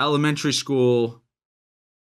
elementary school,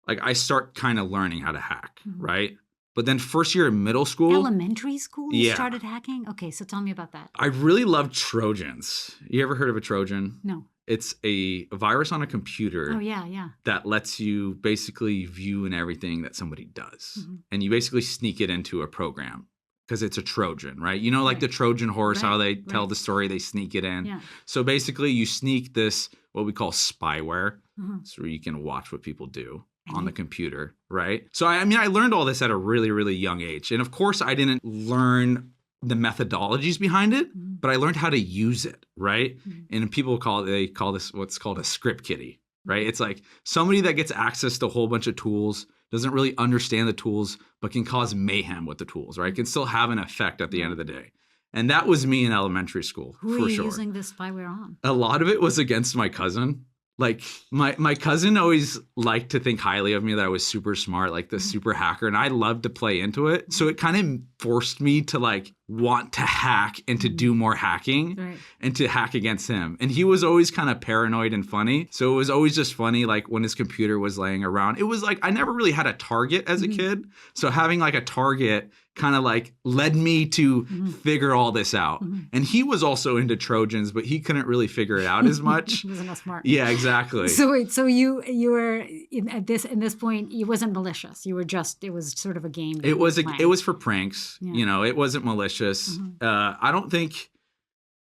like I start kind of learning how to hack, right? But then first year in middle school. Elementary school you started hacking? Okay, so tell me about that. I really loved Trojans. You ever heard of a Trojan? No. It's a virus on a computer. Oh, yeah. That lets you basically view and everything that somebody does. And you basically sneak it into a program because it's a Trojan, right? You know, like the Trojan horse, how they tell the story, they sneak it in. Yeah. So basically you sneak this, what we call spyware, so you can watch what people do on the computer, right? So, I mean, I learned all this at a really, really young age. And of course, I didn't learn the methodologies behind it, but I learned how to use it, right? And people they call this what's called a script kiddie, right? It's like somebody that gets access to a whole bunch of tools, doesn't really understand the tools, but can cause mayhem with the tools, right? Can still have an effect at the end of the day. And that was me in elementary school, for sure. Who are you using this spyware on? A lot of it was against my cousin. Like my cousin always liked to think highly of me, that I was super smart, like the super hacker, and I loved to play into it. So it kind of forced me to like want to hack and to do more hacking and to hack against him. And he was always kind of paranoid and funny. So it was always just funny, like when his computer was laying around. It was like I never really had a target as a kid. So having like a target kind of like led me to figure all this out. And he was also into Trojans, but he couldn't really figure it out as much. He wasn't as smart. Yeah, exactly. So wait, so you were at this point, it wasn't malicious. You were just, it was sort of a game. It was for pranks. Yeah. You know, it wasn't malicious. I don't think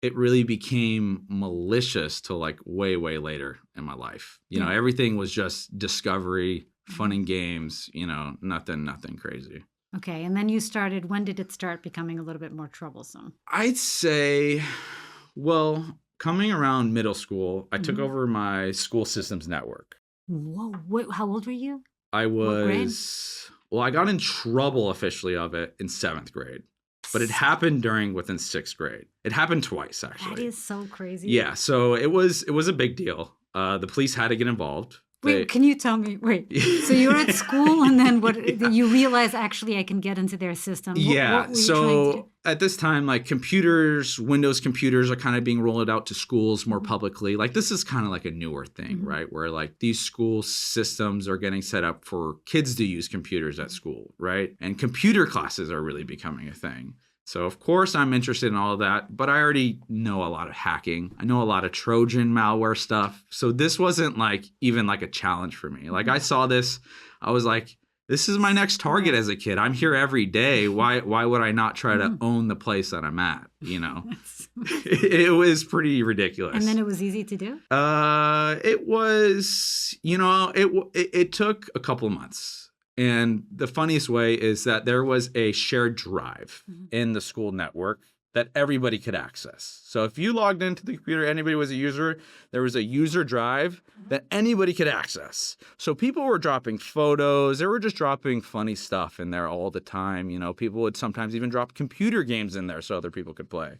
it really became malicious till like way, way later in my life. You know, everything was just discovery, fun and games, you know, nothing crazy. Okay, and then when did it start becoming a little bit more troublesome? I'd say, well, coming around middle school, I took over my school systems network. Whoa, how old were you? I was, I got in trouble officially of it in 7th grade, but it happened within 6th grade. It happened twice, actually. That is so crazy. Yeah, so it was a big deal. The police had to get involved. Wait, can you tell me? So you were at school, and then you realize actually I can get into their system. What so at this time, like Windows computers are kind of being rolled out to schools more publicly. Like this is kind of like a newer thing, right? Where like these school systems are getting set up for kids to use computers at school, right? And computer classes are really becoming a thing. So, of course, I'm interested in all of that, but I already know a lot of hacking. I know a lot of Trojan malware stuff. So this wasn't like even like a challenge for me. Like I saw this, I was like, this is my next target as a kid. I'm here every day. Why would I not try to own the place that I'm at? You know, it was pretty ridiculous. And then it was easy to do? It was, you know, it took a couple of months. And the funniest way is that there was a shared drive in the school network that everybody could access. So if you logged into the computer, anybody was a user, there was a user drive that anybody could access. So people were dropping photos, they were just dropping funny stuff in there all the time. You know, people would sometimes even drop computer games in there so other people could play.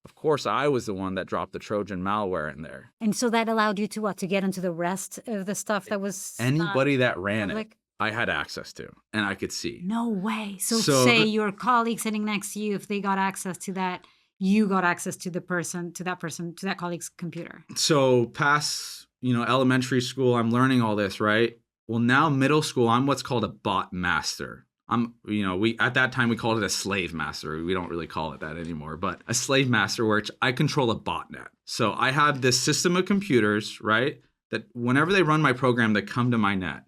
Of course, I was the one that dropped the Trojan malware in there. And so that allowed you to get into the rest of the stuff that was anybody that ran it. I had access to, and I could see. No way. So say your colleague sitting next to you, if they got access to that, you got access to that colleague's computer. So past, you know, elementary school, I'm learning all this, right? Well, now middle school, I'm what's called a bot master. At that time we called it a slave master. We don't really call it that anymore, but a slave master where I control a botnet. So I have this system of computers, right? That whenever they run my program, they come to my net.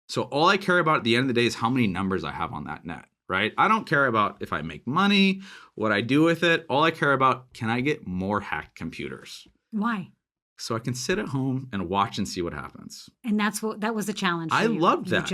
So all I care about at the end of the day is how many numbers I have on that net, right? I don't care about if I make money, what I do with it. All I care about, can I get more hacked computers? Why? So I can sit at home and watch and see what happens. And that was the challenge. I loved that.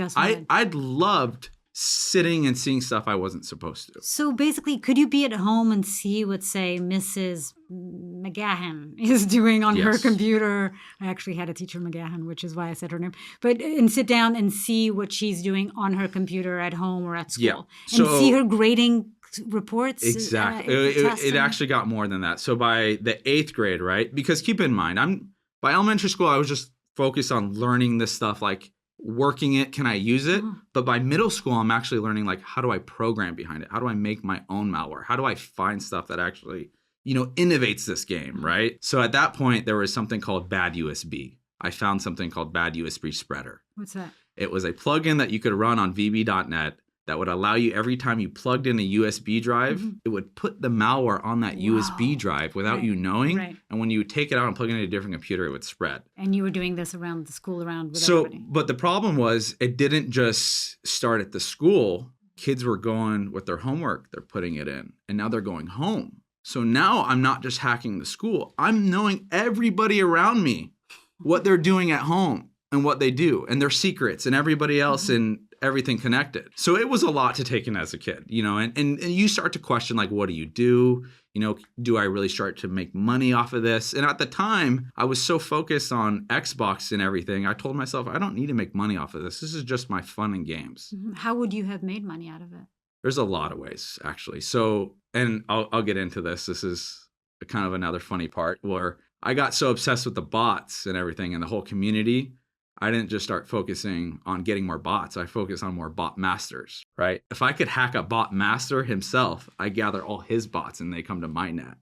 I'd loved sitting and seeing stuff I wasn't supposed to. So basically, could you be at home and see what, say, Mrs. McGahan is doing on her computer? I actually had a teacher, McGahan, which is why I said her name. And sit down and see what she's doing on her computer at home or at school. Yeah. And see her grading reports? Exactly. It actually got more than that. So by the 8th grade, right? Because keep in mind, by elementary school, I was just focused on learning this stuff, like working it, can I use it? But by middle school, I'm actually learning, like, how do I program behind it? How do I make my own malware? How do I find stuff that actually, you know, innovates this game, right? So at that point, there was something called bad USB. I found something called Bad USB Spreader. What's that? It was a plugin that you could run on VB.net that would allow you, every time you plugged in a USB drive, it would put the malware on that USB drive without you knowing. Right. And when you would take it out and plug it in a different computer, it would spread. And you were doing this around the school, around with everybody. But the problem was, it didn't just start at the school. Kids were going with their homework, they're putting it in, and now they're going home. So now I'm not just hacking the school, I'm knowing everybody around me, what they're doing at home and what they do and their secrets and everybody else and everything connected. So it was a lot to take in as a kid, you know, and you start to question, like, what do you do? You know, do I really start to make money off of this? And at the time, I was so focused on Xbox and everything. I told myself, I don't need to make money off of this. This is just my fun and games. How would you have made money out of it? There's a lot of ways, actually. So, and I'll get into this. This is kind of another funny part where I got so obsessed with the bots and everything and the whole community. I didn't just start focusing on getting more bots. I focused on more bot masters, right? If I could hack a bot master himself, I gather all his bots and they come to my net.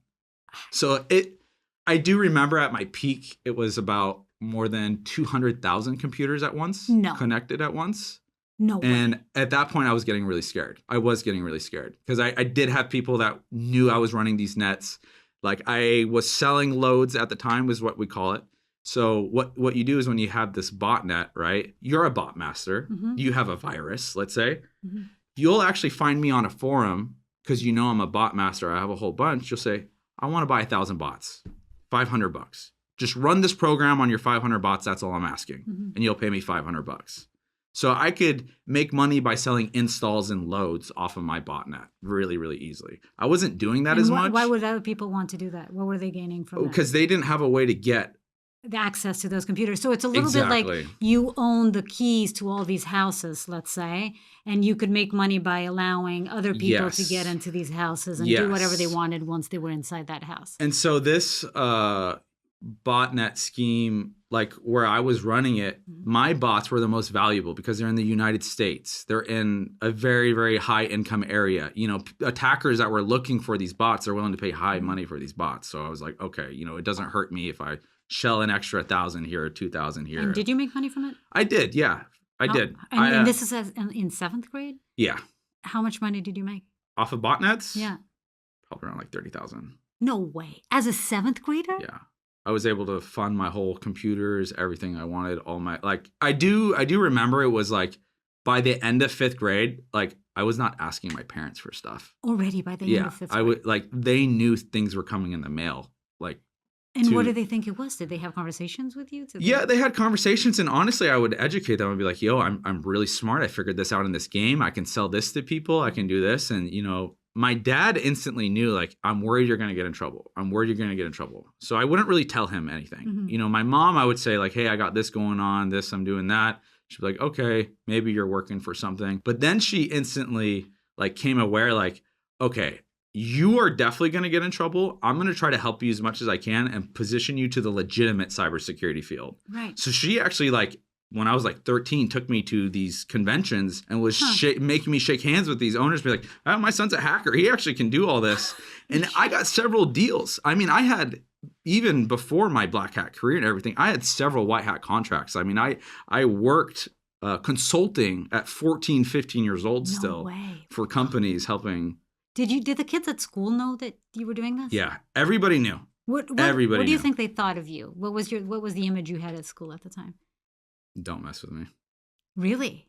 So I do remember at my peak, it was about more than 200,000 computers at once, connected at once. No way. And at that point, I was getting really scared. I was getting really scared because I did have people that knew I was running these nets. Like, I was selling loads at the time, was what we call it. So what you do is when you have this botnet, right? You're a bot master. You have a virus, let's say. You'll actually find me on a forum because you know I'm a bot master. I have a whole bunch. You'll say, I want to buy 1,000 bots, $500. Just run this program on your 500 bots. That's all I'm asking. And you'll pay me $500. So I could make money by selling installs and loads off of my botnet really, really easily. I wasn't doing that as much. Why would other people want to do that? What were they gaining from that? Because they didn't have a way to get the access to those computers. So it's a little bit like you own the keys to all these houses, let's say, and you could make money by allowing other people to get into these houses and do whatever they wanted once they were inside that house. And so this botnet scheme, like where I was running it, my bots were the most valuable because they're in the United States. They're in a very, very high income area. You know, attackers that were looking for these bots are willing to pay high money for these bots. So I was like, okay, you know, it doesn't hurt me if I shell an extra 1,000 here or 2,000 here. And did you make money from it? I did, yeah. I did. And this is in 7th grade? Yeah. How much money did you make? Off of botnets? Yeah. Probably around like 30,000. No way. As a 7th grader? Yeah. I was able to fund my whole computers, everything I wanted, all my, like, I do remember it was like by the end of 5th grade, like I was not asking my parents for stuff. Already by the end of 5th grade? I would, like, they knew things were coming in the mail. Like, and what did they think it was? Did they have conversations with you? They had conversations, and honestly, I would educate them and be like, yo, I'm really smart. I figured this out in this game. I can sell this to people. I can do this. And, you know, my dad instantly knew, like, I'm worried you're going to get in trouble. I'm worried you're going to get in trouble. So I wouldn't really tell him anything. You know, my mom, I would say, like, hey, I got this going on, this, I'm doing that. She'd be like, okay, maybe you're working for something. But then she instantly, like, came aware, like, okay, you are definitely going to get in trouble. I'm going to try to help you as much as I can and position you to the legitimate cybersecurity field. Right. So she actually, like, when I was like 13, took me to these conventions and was making me shake hands with these owners, be like, oh, my son's a hacker. He actually can do all this. And I got several deals. I mean, I had, even before my black hat career and everything, I had several white hat contracts. I mean, I worked consulting at 14, 15 years old still for companies helping. Did the kids at school know that you were doing this? Yeah, everybody knew. Everybody What do you think they thought of you? What was the image you had at school at the time? Don't mess with me. Really?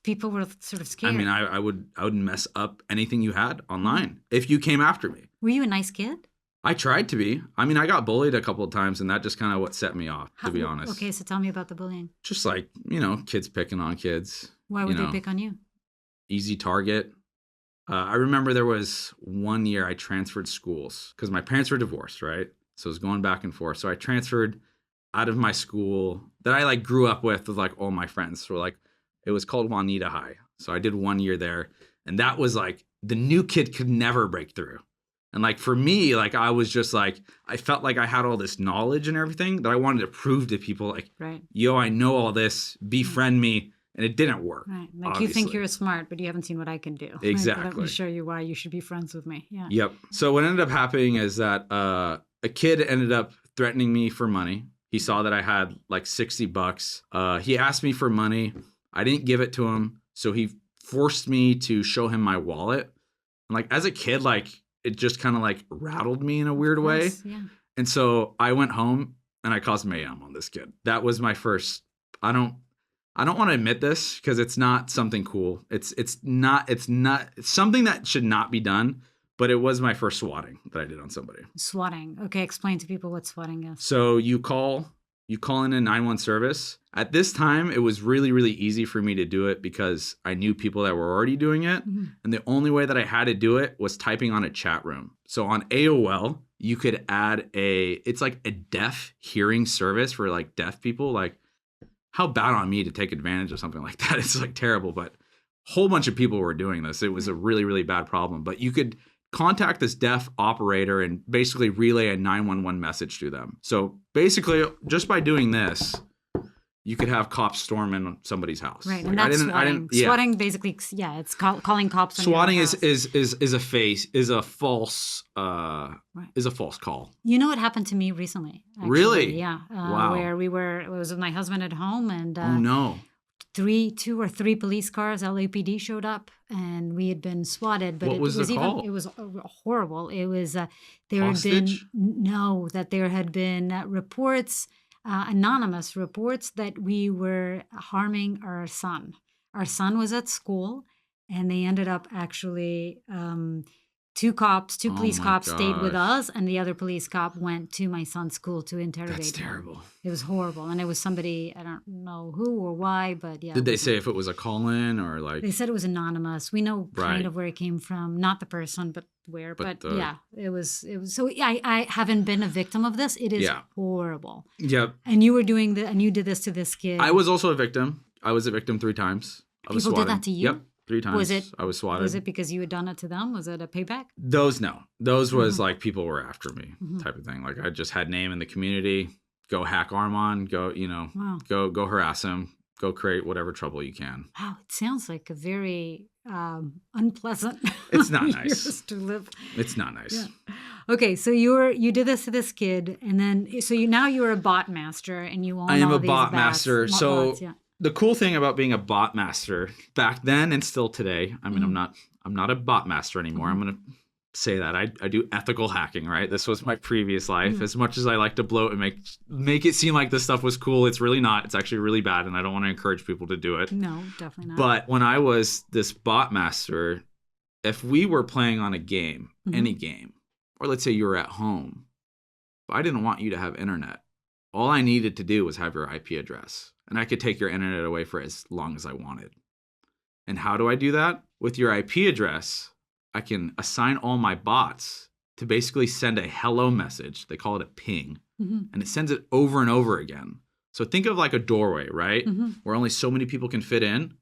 People were sort of scared. I mean, I would mess up anything you had online if you came after me. Were you a nice kid? I tried to be. I mean, I got bullied a couple of times, and that just kind of what set me off, to be honest. Okay, so tell me about the bullying. Just like, you know, kids picking on kids. Why would they pick on you? Easy target. I remember there was one year I transferred schools because my parents were divorced, right? So it was going back and forth. So I transferred out of my school that I like grew up with like all my friends. So like, it was called Juanita High. So I did 1 year there. And that was like, the new kid could never break through. And like, for me, like, I was just like, I felt like I had all this knowledge and everything that I wanted to prove to people like, yo, I know all this, befriend me. And it didn't work. Right. Like, obviously. You think you're smart, but you haven't seen what I can do. Exactly. Let me show you why you should be friends with me. Yeah. Yep. So what ended up happening is that a kid ended up threatening me for money. He saw that I had like $60. He asked me for money. I didn't give it to him. So he forced me to show him my wallet. And like as a kid, like it just kind of like rattled me in a weird way. Yeah. And so I went home and I caused mayhem on this kid. That was my first. I don't want to admit this because it's not something cool. It's something that should not be done. But it was my first swatting that I did on somebody. Swatting. Okay, explain to people what swatting is. So you call in a 911 service. At this time, it was really, really easy for me to do it because I knew people that were already doing it. Mm-hmm. And the only way that I had to do it was typing on a chat room. So on AOL, you could add it's like a deaf hearing service for like deaf people. Like how bad on me to take advantage of something like that. It's like terrible, but a whole bunch of people were doing this. It was a really, really bad problem, but you could contact this deaf operator and basically relay a 911 message to them. So basically, just by doing this, you could have cops storm in somebody's house. Right, and that's swatting. Swatting basically, it's calling cops. Swatting is a false call. You know what happened to me recently? Actually. Really? Yeah. Wow. Where it was with my husband at home, and oh no. 2 or 3 police cars, LAPD showed up, and we had been swatted. But what was the call? It was horrible. It was Hostage? there had been reports, anonymous reports that we were harming our son. Our son was at school, and they ended up actually. 2 police cops stayed with us, and the other police cop went to my son's school to interrogate him. That's terrible. It was horrible. And it was somebody, I don't know who or why, but yeah. Did they say if it was a call-in or like? They said it was anonymous. We know kind of where it came from. Not the person, but where. But yeah, it was. So I haven't been a victim of this. It is horrible. Yep. And you were and you did this to this kid. I was also a victim. I was a victim 3 times. People did that to you? Yep. 3 times. I was swatted. Was it because you had done it to them? Was it a payback? Those was like people were after me type of thing. Like I just had name in the community. Go hack Arman. Go, go harass him. Go create whatever trouble you can. Wow, it sounds like a very unpleasant. It's not nice to live. It's not nice. Yeah. Okay, so you did this to this kid, and then now you're a bot master, and you own. I am all a these bot master. So. Bots, yeah. The cool thing about being a bot master back then and still today, I mean, I'm not a bot master anymore. I'm going to say that I do ethical hacking, right? This was my previous life. As much as I like to bloat and make it seem like this stuff was cool, it's really not. It's actually really bad, and I don't want to encourage people to do it. No, definitely not. But when I was this bot master, if we were playing on a game, any game, or let's say you were at home, but I didn't want you to have internet. All I needed to do was have your IP address. And I could take your internet away for as long as I wanted. And how do I do that? With your IP address, I can assign all my bots to basically send a hello message. They call it a ping. And it sends it over and over again. So think of like a doorway, right? Where only so many people can fit in.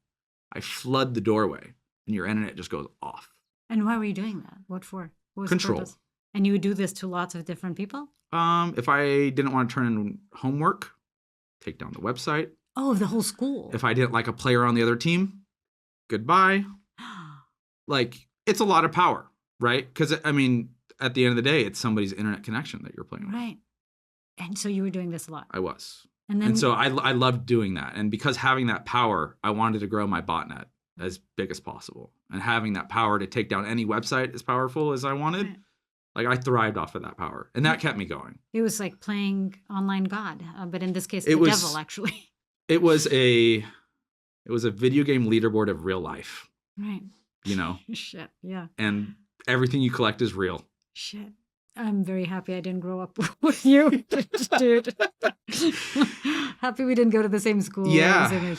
I flood the doorway and your internet just goes off. And why were you doing that? What for? What was Control. The purpose? And you would do this to lots of different people? If I didn't want to turn in homework, take down the website. Oh, the whole school. If I didn't like a player on the other team, goodbye. Like, it's a lot of power, right? Because, I mean, at the end of the day, it's somebody's internet connection that you're playing with. Right. And so you were doing this a lot. I was. And so I loved doing that. And because having that power, I wanted to grow my botnet as big as possible. And having that power to take down any website as powerful as I wanted. Right. Like, I thrived off of that power. And that kept me going. It was like playing online God. But in this case, the devil, actually. It was a video game leaderboard of real life. Right. You know? Shit, yeah. And everything you collect is real. Shit. I'm very happy I didn't grow up with you, dude. Happy we didn't go to the same school. Yeah.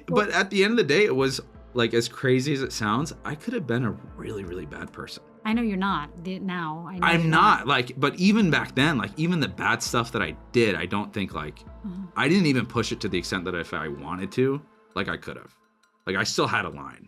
But at the end of the day, it was, like, as crazy as it sounds, I could have been a really, really bad person. I know you're not now. I'm not. Like, but even back then, like, even the bad stuff that I did, I don't think, like, I didn't even push it to the extent that if I wanted to, like, I could have. Like, I still had a line.